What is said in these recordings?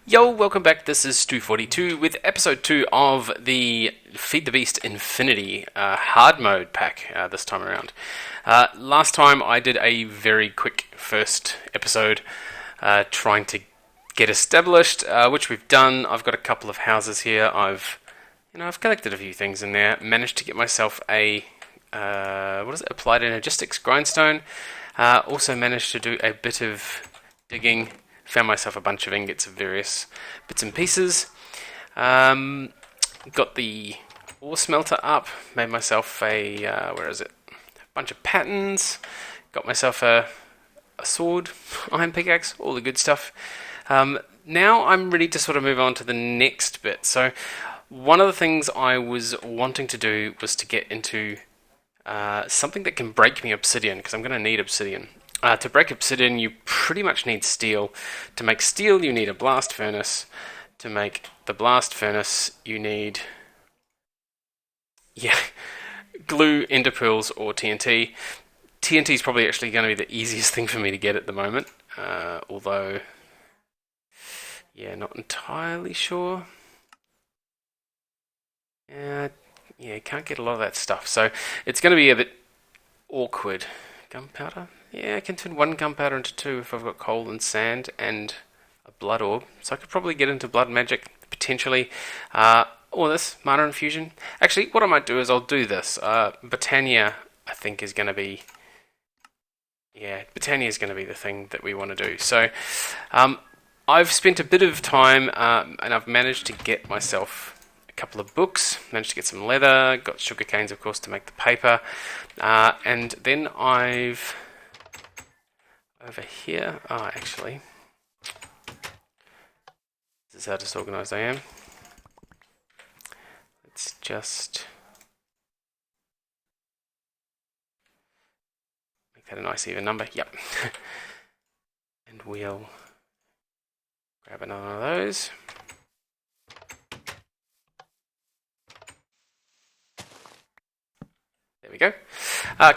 Yo, welcome back. This is Stu42 with episode 2 of the Feed the Beast Infinity hard mode pack this time around. Last time I did a very quick first episode trying to get established, which we've done. I've got a couple of houses here. I've collected a few things in there. Managed to get myself a applied energistics grindstone. Also managed to do a bit of digging. Found myself a bunch of ingots of various bits and pieces. Got the ore smelter up. Made myself a bunch of patterns. Got myself a sword, iron pickaxe, all the good stuff. Now I'm ready to sort of move on to the next bit. So one of the things I was wanting to do was to get into something that can break me obsidian, because I'm going to need obsidian. To break obsidian, you pretty much need steel. To make steel, you need a blast furnace. To make the blast furnace, you need glue, ender pearls, or TNT. TNT is probably actually going to be the easiest thing for me to get at the moment. Although, not entirely sure. Can't get a lot of that stuff. So it's going to be a bit awkward. Gunpowder? Yeah, I can turn one gunpowder into two if I've got coal and sand and a blood orb. So I could probably get into blood magic, potentially. Or this, mana infusion. Actually, what I might do is I'll do this. Botania, I think, is going to be... Botania is going to be the thing that we want to do. So, I've spent a bit of time, and I've managed to get myself a couple of books, managed to get some leather, got sugar canes, of course, to make the paper, and then I've over here, actually, this is how disorganized I am. Let's just make that a nice even number. Yep. And we'll grab another one of those. There we go.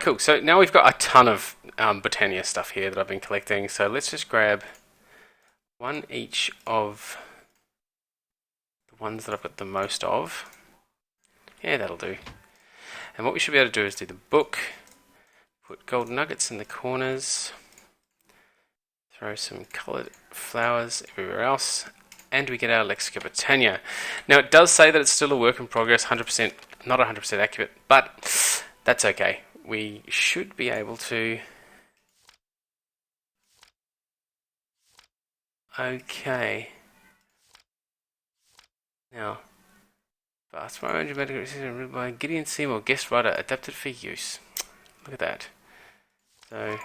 Cool. So now we've got a ton of Botania stuff here that I've been collecting. So let's just grab one each of the ones that I've got the most of. Yeah, that'll do. And what we should be able to do is do the book, put gold nuggets in the corners, throw some coloured flowers everywhere else, and we get our Lexica Botania. Now it does say that it's still a work in progress, 100%, not 100% accurate, but that's okay. We should be able to... Okay. Now, Fast Forward Medical written by Gideon Seymour, guest writer, adapted for use. Look at that. So,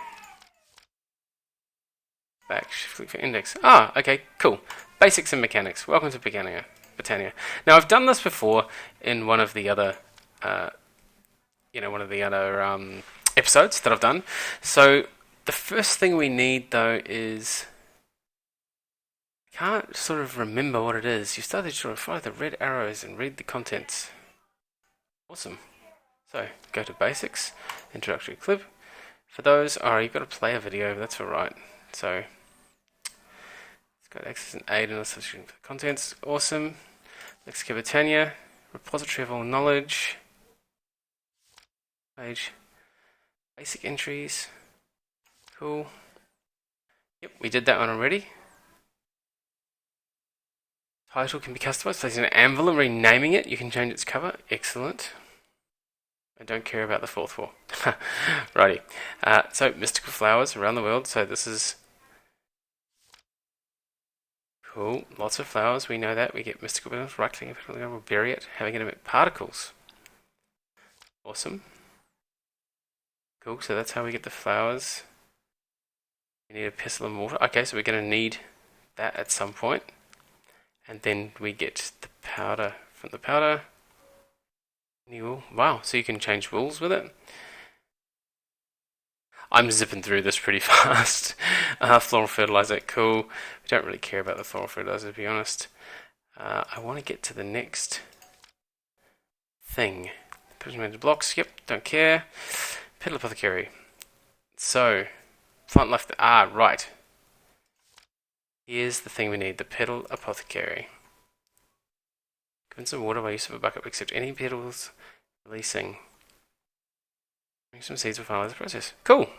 back, click for index. Okay, cool. Basics and mechanics. Welcome to Botania. Now, I've done this before in one of the other... episodes that I've done. So the first thing we need, though, is... I can't sort of remember what it is. You start to sort of follow the red arrows and read the contents. Awesome. So, go to basics, introductory clip. For those, you've got to play a video, but that's alright. So, it's got access and aid and association for the contents. Awesome. Lexica Botania, repository of all knowledge. Page. Basic entries. Cool. Yep, we did that one already. Title can be customized, placing an anvil and renaming it. You can change its cover. Excellent. I don't care about the fourth floor. Righty. So, mystical flowers around the world. So this is... Cool. Lots of flowers. We know that. We get mystical flowers. Right click, we'll bury it. Having it emit particles. Awesome. Cool, so that's how we get the flowers. We need a pestle and mortar. Okay, so we're going to need that at some point. And then we get the powder from the powder. New wool. Wow, so you can change wools with it. I'm zipping through this pretty fast. Floral fertilizer, cool. We don't really care about the floral fertilizer, to be honest. I want to get to the next thing. Pigmented blocks, yep, don't care. Apothecary. So, plant life. Right. Here's the thing we need, the petal apothecary. Given some water by use of a bucket, we accept any petals releasing. Bring some seeds will finalize the process. Cool!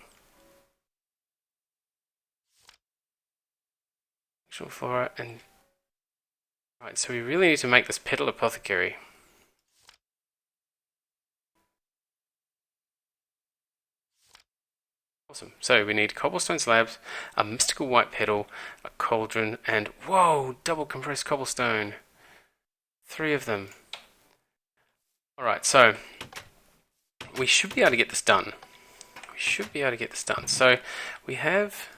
Actual flora and... Right, so we really need to make this petal apothecary. Awesome. So we need cobblestone slabs, a mystical white petal, a cauldron, and whoa, double compressed cobblestone. 3 of them. Alright, so we should be able to get this done. So we have...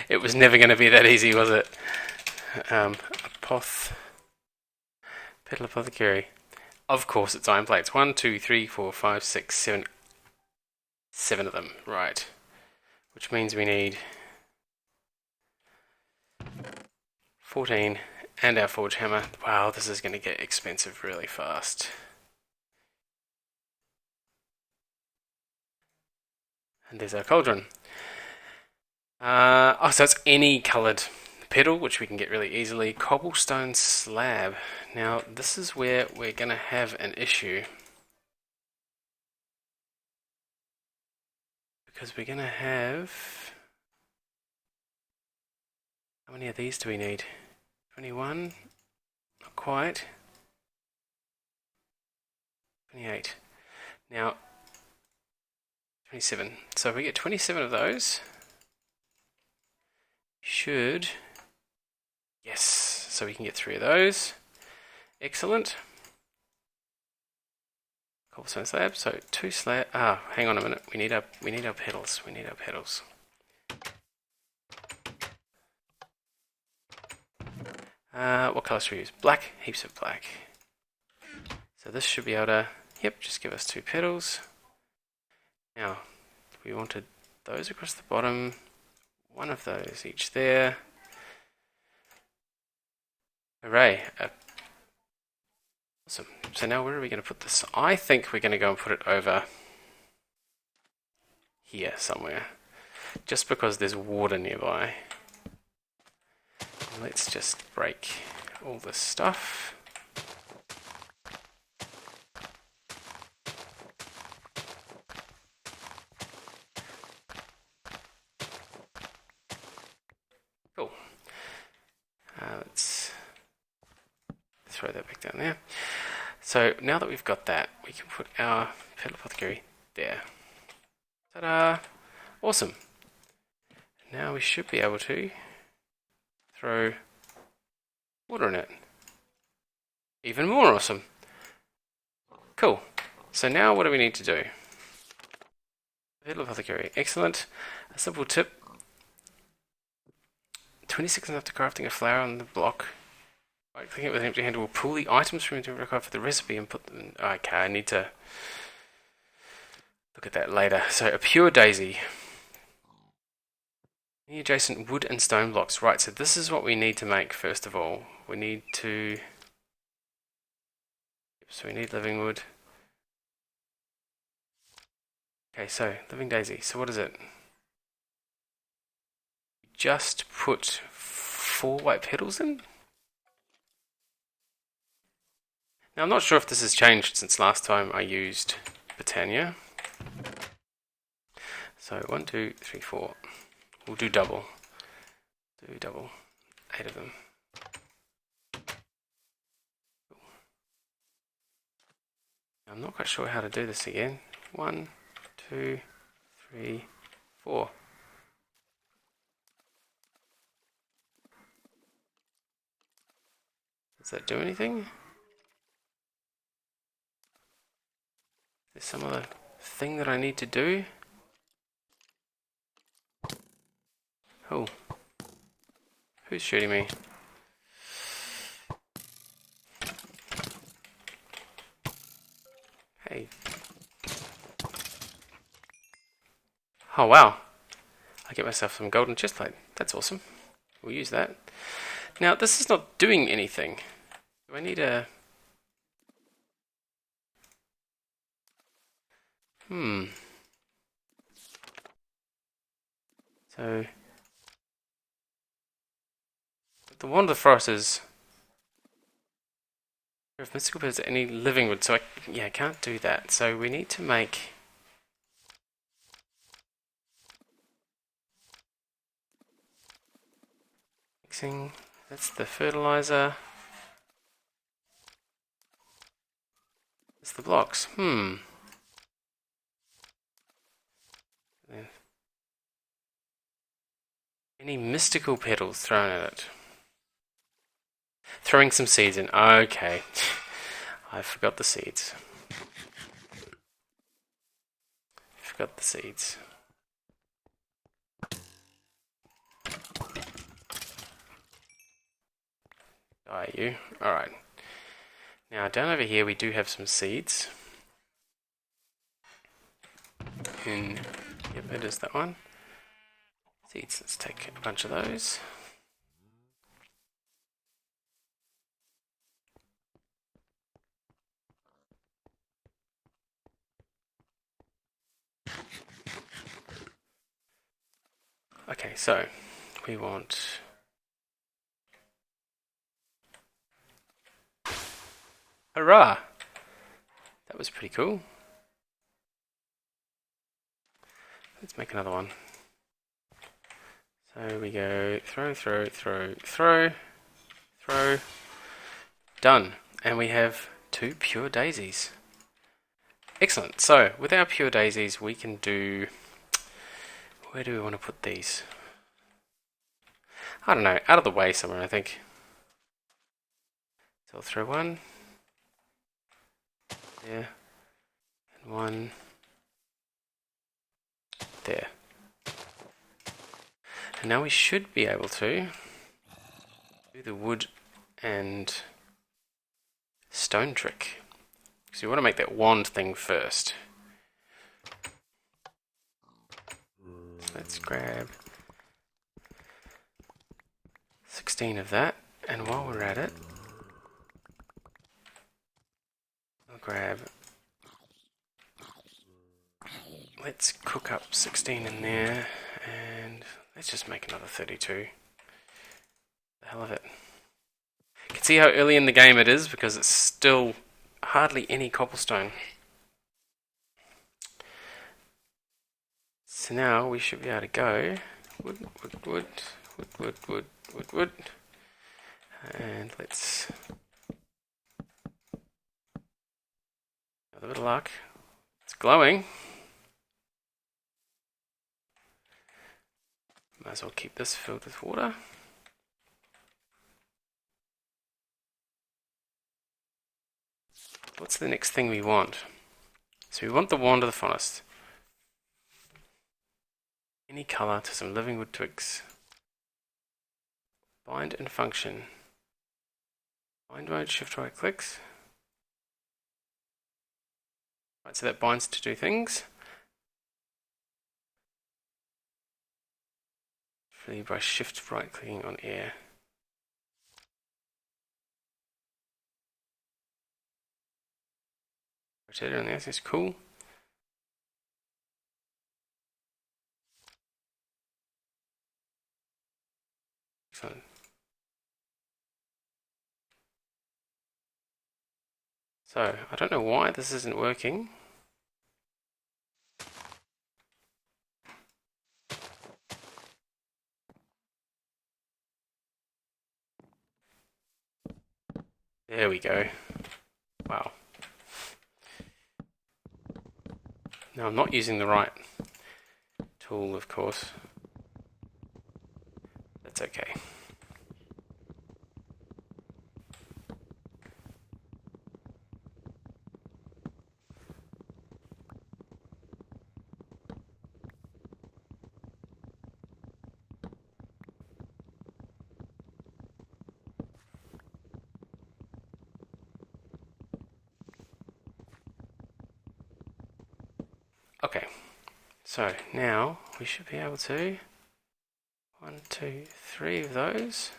It was never going to be that easy, was it? Petal apothecary. Of course, it's iron plates. 1, 2, 3, 4, 5, 6, 7. 7 of them, right. Which means we need 14 and our forge hammer. Wow, this is going to get expensive really fast. And there's our cauldron. So it's any coloured petal, which we can get really easily. Cobblestone slab. Now, this is where we're going to have an issue. Because we're going to have... How many of these do we need? 21? Not quite. 28. Now, 27. So if we get 27 of those, should... Yes, so we can get 3 of those. Excellent. Cobblestone slab. So 2 slab. Hang on a minute. We need our petals. What colour should we use? Black. Heaps of black. So this should be able to. Yep. Just give us 2 petals. Now we wanted those across the bottom. 1 of those each there. Hooray. Awesome. So now where are we going to put this? I think we're going to go and put it over here somewhere. Just because there's water nearby. Let's just break all this stuff. Cool. Let's throw that back down there. So now that we've got that, we can put our petal apothecary there. Ta-da! Awesome. Now we should be able to throw water in it. Even more awesome. Cool. So now what do we need to do? Petal apothecary. Excellent. A simple tip. 20 seconds after crafting a flower on the block. Right clicking it with an empty hand will pull the items from your inventory for the recipe and put them... Okay, I need to look at that later. So a pure daisy. Any adjacent wood and stone blocks. Right, so this is what we need to make first of all. We need to... So we need living wood. Okay, so living daisy. So what is it? Just put 4 white petals in? Now I'm not sure if this has changed since last time I used Botania. So 1, 2, 3, 4. We'll do double. 8 of them. I'm not quite sure how to do this again. 1, 2, 3, 4. Does that do anything? Is there some other thing that I need to do? Oh. Who's shooting me? Hey. Oh wow. I get myself some golden chestplate. That's awesome. We'll use that. Now this is not doing anything. Do I need a... So the wand of the forest is if mystical birds any living wood, so I can't do that. So we need to make mixing. That's the fertilizer. That's the blocks. Any mystical petals thrown at it. Throwing some seeds in. Okay. I forgot the seeds. Forgot the seeds. Die you. Alright. Now down over here we do have some seeds. Yep, it is that one. Seeds, let's take a bunch of those. Okay, so we want hurrah! That was pretty cool. Let's make another one. So we go throw, throw, throw, throw, throw. Done. And we have 2 pure daisies. Excellent. So with our pure daisies we can do... Where do we want to put these? I don't know, out of the way somewhere I think. So I'll throw one there and one there. And now we should be able to do the wood and stone trick. So we want to make that wand thing first. Let's grab 16 of that, and while we're at it, I'll grab... Let's cook up 16 in there, and let's just make another 32. The hell of it. You can see how early in the game it is, because it's still hardly any cobblestone. So now we should be able to go wood, wood, wood, wood, wood, wood, wood, wood, and let's have a bit of luck. It's glowing. Might as well keep this filled with water. What's the next thing we want? So we want the wand of the forest. Any colour to some living wood twigs. Bind and function. Bind mode, shift right clicks. Right, so that binds to do things. Really by shift right clicking on air. Rotator on the axis, cool. Excellent. So, I don't know why this isn't working. There we go. Wow. Now I'm not using the right tool, of course. That's okay. Okay, so now we should be able to 1, 2, 3 of those.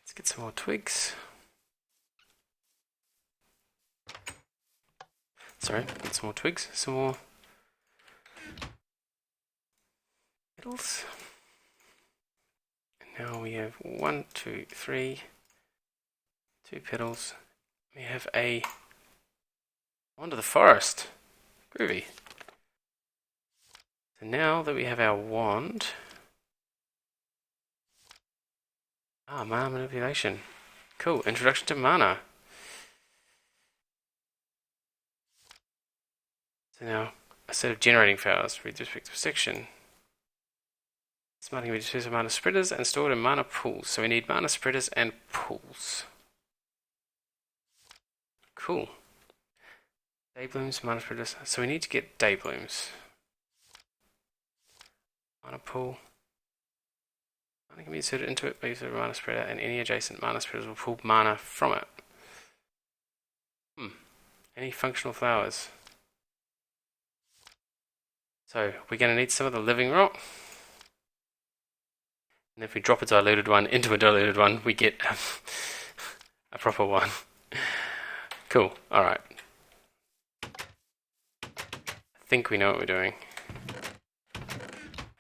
Let's get some more twigs. Sorry, get some more twigs, some more petals. And now we have 1, 2, 3, 2 petals. We have a wand of the forest. Groovy. So now that we have our wand, mana manipulation. Cool. Introduction to mana. So now a set of generating flowers. Read the respective section. Smarting can be dispersed of mana spreaders and stored in mana pools. So we need mana spreaders and pools. Cool. Dayblooms, mana spreaders. So we need to get dayblooms. Mana pool. Mana can be inserted into it by use of a mana spreader, and any adjacent mana spreaders will pull mana from it. Any functional flowers? So we're going to need some of the living rock. And if we drop a diluted one into a diluted one, we get a proper one. Cool. Alright. I think we know what we're doing.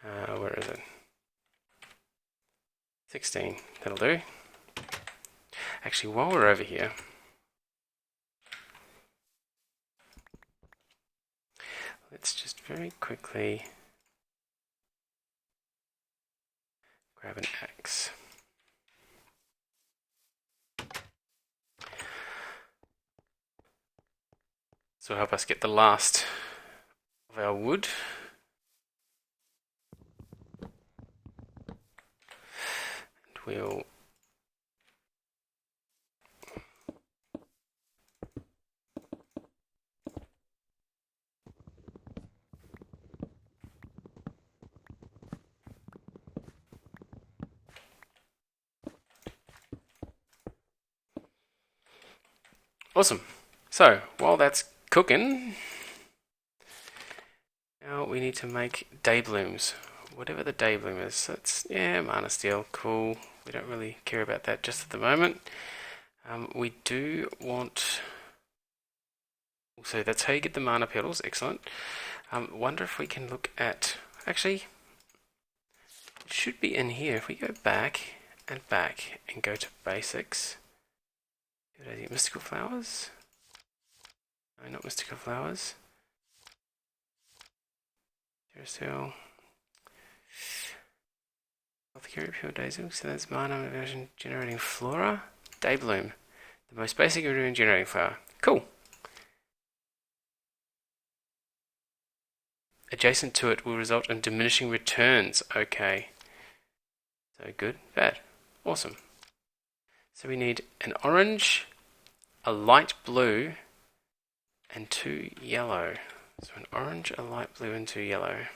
Where is it? 16. That'll do. Actually, while we're over here, let's just very quickly grab an axe. This will help us get the last of our wood. And we'll awesome. So, while that's cooking, now we need to make dayblooms. Whatever the daybloom is. So it's, mana steel, cool. We don't really care about that just at the moment. We do want... So that's how you get the mana petals, excellent. Wonder if we can look at... Actually, it should be in here. If we go back and go to basics. Mystical flowers? No, not mystical flowers. Duracell. Apothecary, pure Daisies. So that's mana version generating flora. Daybloom. The most basic ingredient generating flower. Cool. Adjacent to it will result in diminishing returns. Okay. So good, bad. Awesome. So we need an orange, a light blue, and 2 yellow. So an orange, a light blue, and 2 yellow.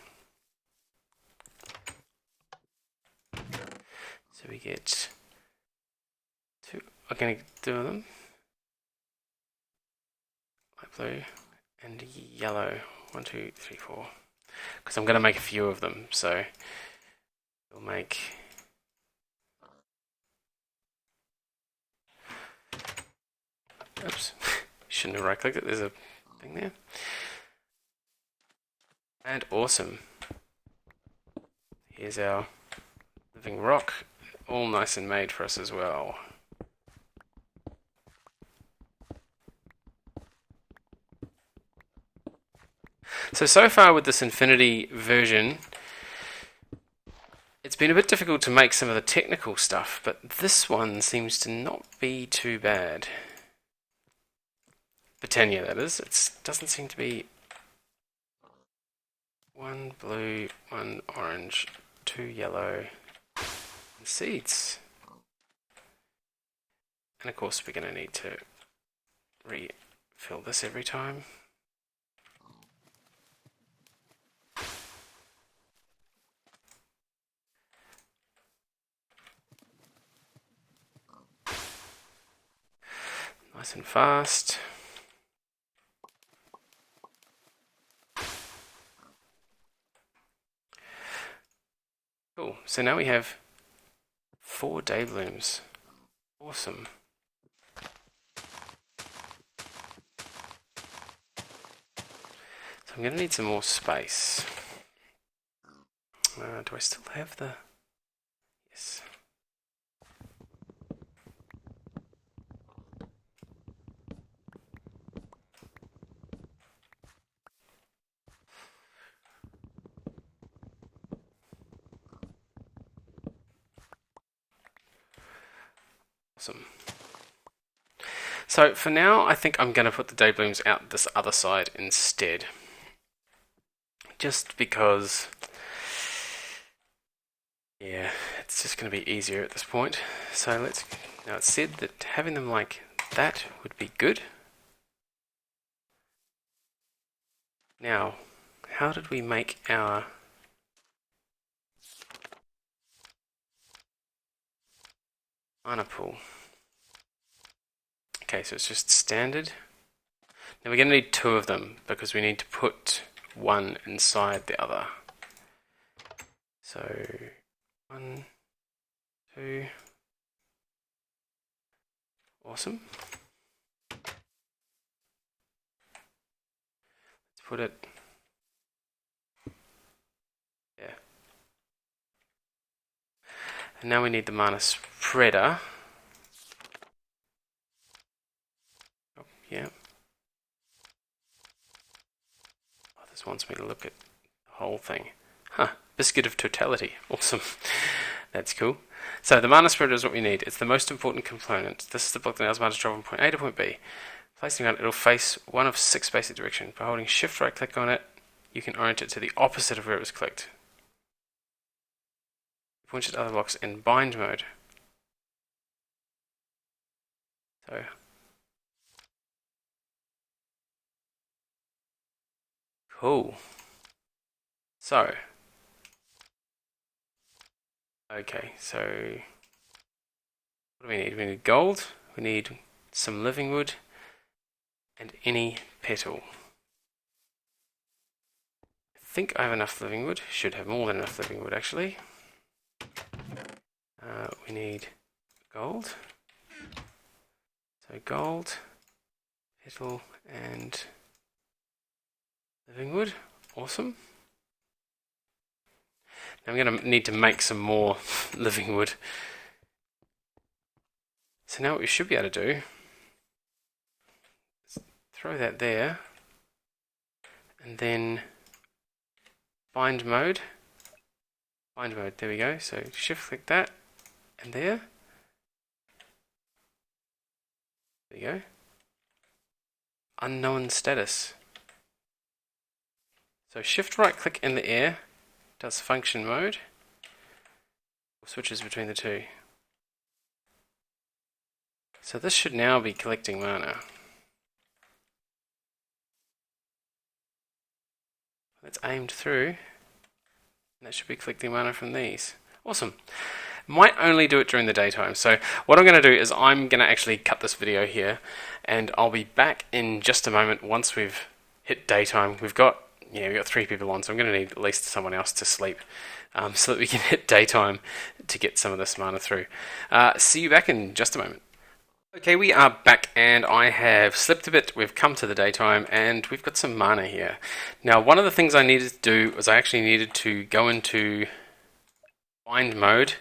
So we get 2. I'm going to do them. Light blue and yellow. 1, 2, 3, 4. Because I'm going to make a few of them. So we'll make... Oops. Shouldn't have right-clicked it. There's a thing there. And awesome. Here's our living rock. All nice and made for us as well. So far with this Infinity version, it's been a bit difficult to make some of the technical stuff, but this one seems to not be too bad. Botania, that is. It doesn't seem to be 1 blue, 1 orange, 2 yellow, and seeds. And of course we're going to need to refill this every time. Nice and fast. Cool. So now we have 4 dayblooms. Awesome. So I'm going to need some more space. Do I still have the... Yes. Awesome. So for now, I think I'm going to put the day blooms out this other side instead. Just because, yeah, it's just going to be easier at this point. So let's, now it's said that having them like that would be good. Now, how did we make our mana pool? Okay, so it's just standard. Now we're going to need two of them because we need to put one inside the other. So 1, 2. Awesome. Let's put it there. And now we need the mana spreader. Oh, yeah. Oh, this wants me to look at the whole thing. Huh. Biscuit of totality. Awesome. That's cool. So the mana spreader is what we need. It's the most important component. This is the block that allows mana to travel from point A to point B. Placing it, it'll face one of 6 basic directions. By holding shift right click on it, you can orient it to the opposite of where it was clicked. Point it to other blocks in bind mode. So cool. So okay, so what do we need? We need gold, we need some living wood, and any petal. I think I have enough living wood. Should have more than enough living wood actually. We need gold. So gold, petal, and living wood. Awesome. Now I'm going to need to make some more living wood. So now what we should be able to do is throw that there, and then bind mode. Bind mode, there we go. So shift click that, and there. There you go. Unknown status. So shift right click in the air, does function mode, switches between the two. So this should now be collecting mana. It's aimed through, and that should be collecting mana from these. Awesome. Might only do it during the daytime. So what I'm going to do is I'm going to actually cut this video here, and I'll be back in just a moment once we've hit daytime. We've got 3 people on, so I'm going to need at least someone else to sleep so that we can hit daytime to get some of this mana through. See you back in just a moment. Okay, we are back, and I have slept a bit. We've come to the daytime, and we've got some mana here. Now, one of the things I needed to do was I actually needed to go into bind mode,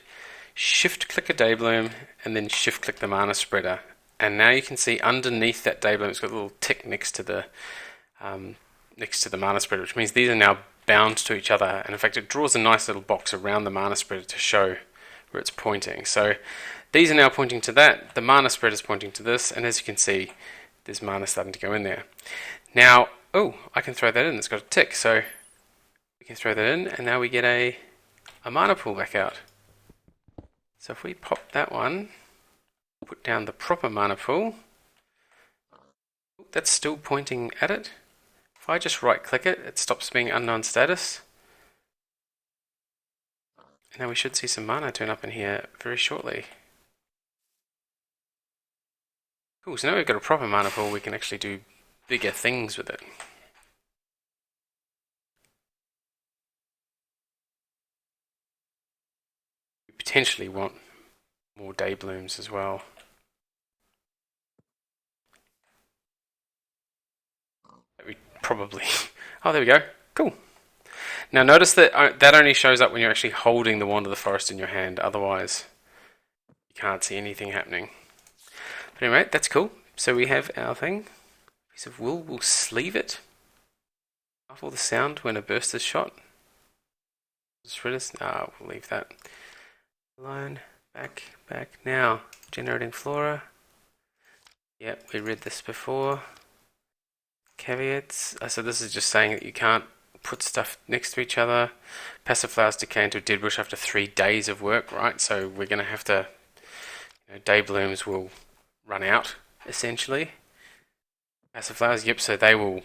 shift click a daybloom, and then shift click the mana spreader. And now you can see underneath that daybloom, it's got a little tick next to the mana spreader, which means these are now bound to each other. And in fact, it draws a nice little box around the mana spreader to show where it's pointing. So these are now pointing to that. The mana spreader is pointing to this, and as you can see, there's mana starting to go in there. Now, oh, I can throw that in. It's got a tick, so we can throw that in, and now we get a mana pool back out. So if we pop that one, put down the proper mana pool, that's still pointing at it. If I just right click it, it stops being unknown status. And now we should see some mana turn up in here very shortly. Cool, so now we've got a proper mana pool, we can actually do bigger things with it. We potentially want more day blooms as well. We probably... Oh, there we go. Cool. Now notice that that only shows up when you're actually holding the wand of the forest in your hand. Otherwise, you can't see anything happening. But anyway, that's cool. So we have our thing. Piece of wool. We'll sleeve it. Muffle the sound when a burst is shot. We'll leave that alone. Back. Now, generating flora. Yep, we read this before. Caveats. So this is just saying that you can't put stuff next to each other. Passive flowers decay into a dead bush after 3 days of work, right? So we're going to have to, day blooms will run out, essentially. Passive flowers, yep, so they will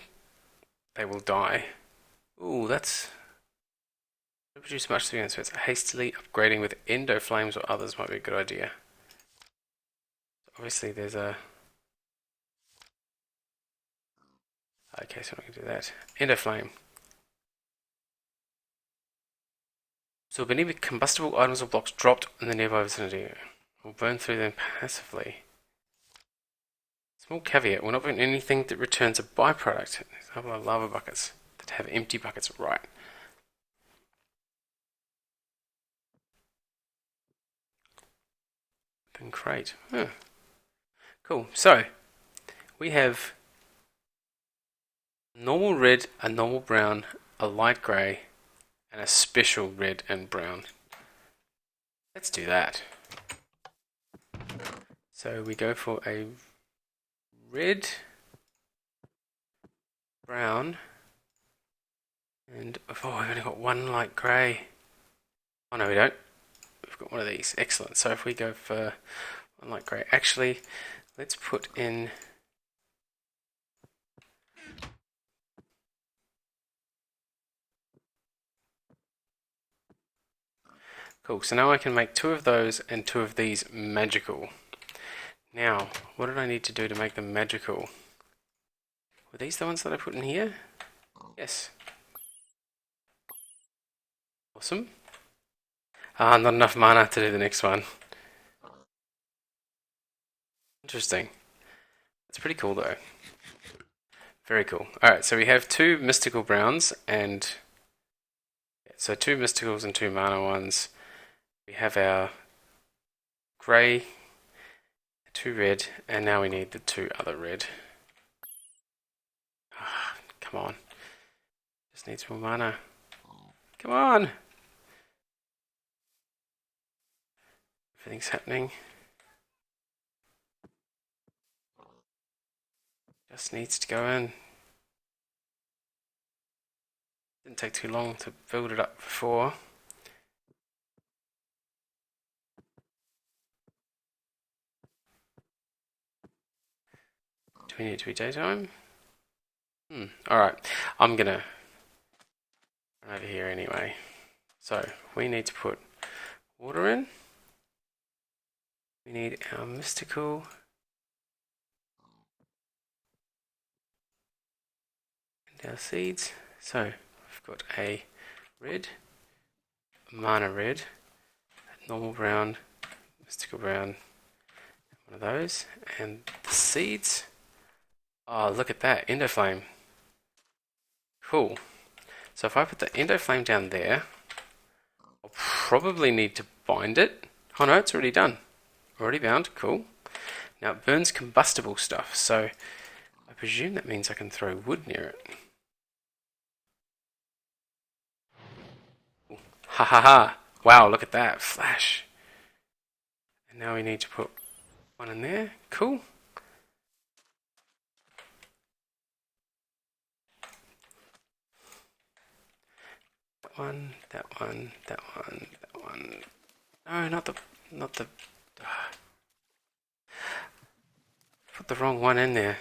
die. Ooh, that's... Don't produce much to be honest, so it's hastily upgrading with endoflames or others might be a good idea. Obviously there's a... Okay, so I'm not going to do that. Endoflame. So if any combustible items or blocks dropped in the nearby vicinity will burn through them passively. Small caveat, we're not putting anything that returns a byproduct. Example of lava buckets that have empty buckets, right. Then crate. Huh. Cool. So we have normal red, a normal brown, a light grey, and a special red and brown. Let's do that. So we go for a red, brown, and we've only got one light grey. Oh no, we don't. We've got one of these. Excellent. So if we go for one light grey, actually, let's put in. Cool. So now I can make 2 of those and 2 of these magical. Now, what did I need to do to make them magical? Were these the ones that I put in here? Yes. Awesome. Not enough mana to do the next one. Interesting. That's pretty cool though. Very cool. Alright, so we have 2 mystical browns and... So 2 mysticals and 2 mana ones. We have our grey, 2 red, and now we need the 2 other red. Come on. Just needs more mana. Come on! Everything's happening. Just needs to go in. Didn't take too long to build it up before. Do we need it to be daytime? Alright, I'm gonna run over here anyway. So, we need to put water in. We need our mystical. And our seeds. So, we've got a red, a mana red, a normal brown, mystical brown, one of those, and the seeds. Oh, look at that, Endoflame. Cool. So if I put the Endoflame down there, I'll probably need to bind it. Oh no, it's already done. Already bound, cool. Now it burns combustible stuff, so I presume that means I can throw wood near it. Ha ha ha! Wow, look at that, flash. And now we need to put one in there, cool. That one. No, not the. Put the wrong one in there.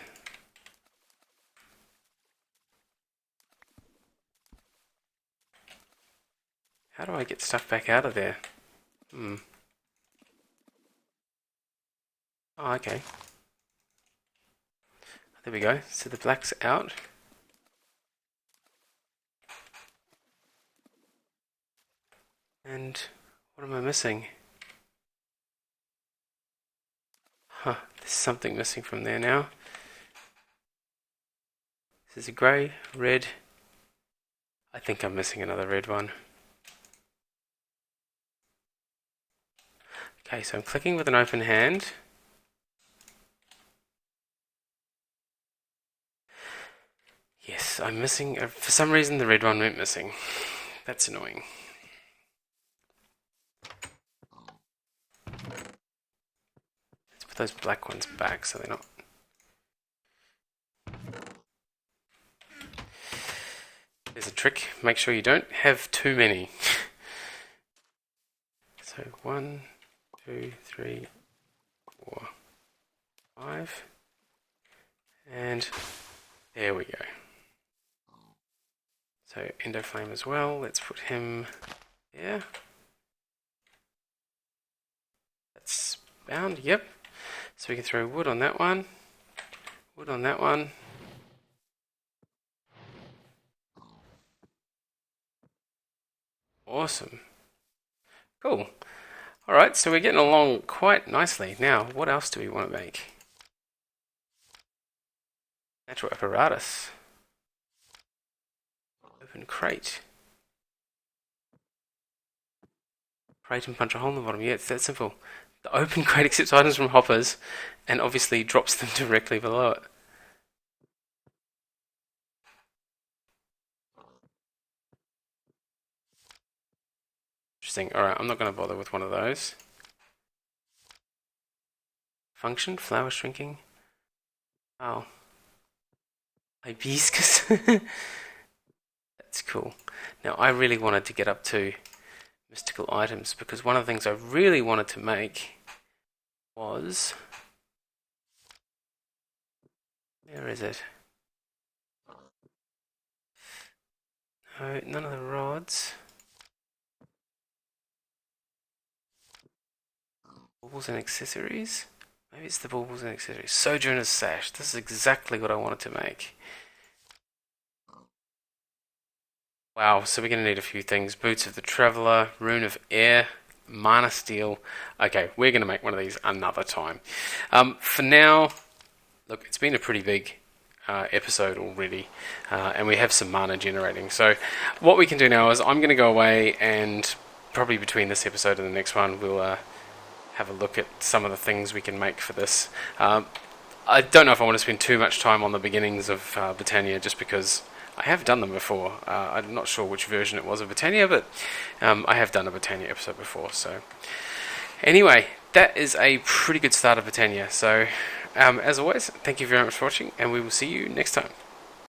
How do I get stuff back out of there? Oh, okay. There we go. So the black's out. And what am I missing? Huh, there's something missing from there now. This is a grey, red, I think I'm missing another red one. Okay, so I'm clicking with an open hand. Yes, I'm missing. For some reason, the red one went missing. That's annoying. Let's put those black ones back so they're not. There's a trick. Make sure you don't have too many. So 1, 2, 3, 4, 5. And there we go. So Endoflame as well. Let's put him there. That's bound. Yep. So we can throw wood on that one. Wood on that one. Awesome. Cool. Alright, so we're getting along quite nicely. Now, what else do we want to make? Natural apparatus. Open crate. Crate and punch a hole in the bottom. Yeah, it's that simple. The open crate accepts items from hoppers and obviously drops them directly below it. Interesting. Alright, I'm not going to bother with one of those. Function, flower shrinking. Oh. Hibiscus. That's cool. Now, I really wanted to get up to mystical items because one of the things I really wanted to make was... Where is it? No, none of the rods. Baubles and accessories? Maybe it's the baubles and accessories. Sojourner's sash. This is exactly what I wanted to make. Wow, so we're going to need a few things. Boots of the Traveller, Rune of Air, Mana Steel. Okay, we're going to make one of these another time. For now, look, it's been a pretty big episode already, and we have some mana generating. So what we can do now is I'm going to go away and probably between this episode and the next one, we'll have a look at some of the things we can make for this. I don't know if I want to spend too much time on the beginnings of Botania, just because I have done them before. I'm not sure which version it was of Botania, but I have done a Botania episode before. So anyway, that is a pretty good start of Botania. So as always, thank you very much for watching, and we will see you next time.